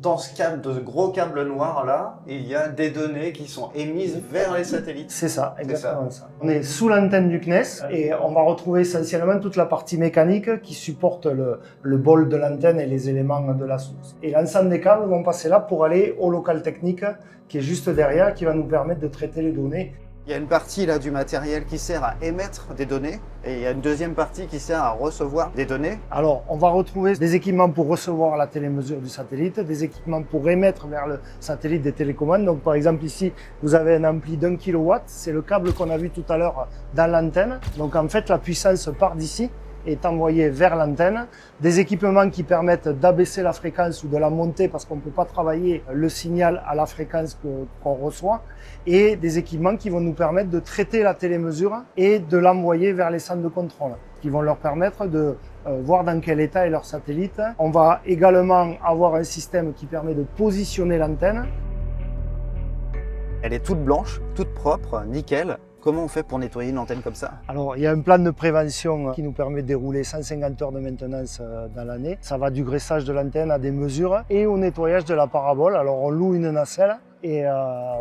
dans ce gros câble noir là, il y a des données qui sont émises vers les satellites. C'est ça, exactement ça. On est sous l'antenne du CNES et on va retrouver essentiellement toute la partie mécanique qui supporte le bol de l'antenne et les éléments de la source. Et l'ensemble des câbles vont passer là pour aller au local technique qui est juste derrière, qui va nous permettre de traiter les données. Il y a une partie là du matériel qui sert à émettre des données et il y a une deuxième partie qui sert à recevoir des données. Alors, on va retrouver des équipements pour recevoir la télémesure du satellite, des équipements pour émettre vers le satellite des télécommandes. Donc, par exemple, ici, vous avez un ampli d'1 kW. C'est le câble qu'on a vu tout à l'heure dans l'antenne. Donc, en fait, la puissance part d'ici, est envoyée vers l'antenne. Des équipements qui permettent d'abaisser la fréquence ou de la monter parce qu'on ne peut pas travailler le signal à la fréquence qu'on reçoit. Et des équipements qui vont nous permettre de traiter la télémesure et de l'envoyer vers les centres de contrôle, qui vont leur permettre de voir dans quel état est leur satellite. On va également avoir un système qui permet de positionner l'antenne. Elle est toute blanche, toute propre, nickel. Comment on fait pour nettoyer une antenne comme ça? Alors, il y a un plan de prévention qui nous permet de dérouler 150 heures de maintenance dans l'année. Ça va du graissage de l'antenne à des mesures et au nettoyage de la parabole. Alors, on loue une nacelle et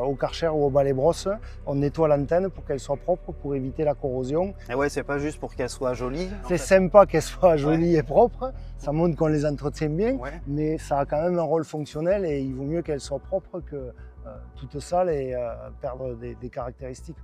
au Karcher ou au balai brosse, on nettoie l'antenne pour qu'elle soit propre, pour éviter la corrosion. Et ouais, c'est pas juste pour qu'elle soit jolie. C'est sympa qu'elle soit jolie et propre. Ça montre qu'on les entretient bien, mais ça a quand même un rôle fonctionnel et il vaut mieux qu'elle soit propre que toute sale et perdre des caractéristiques.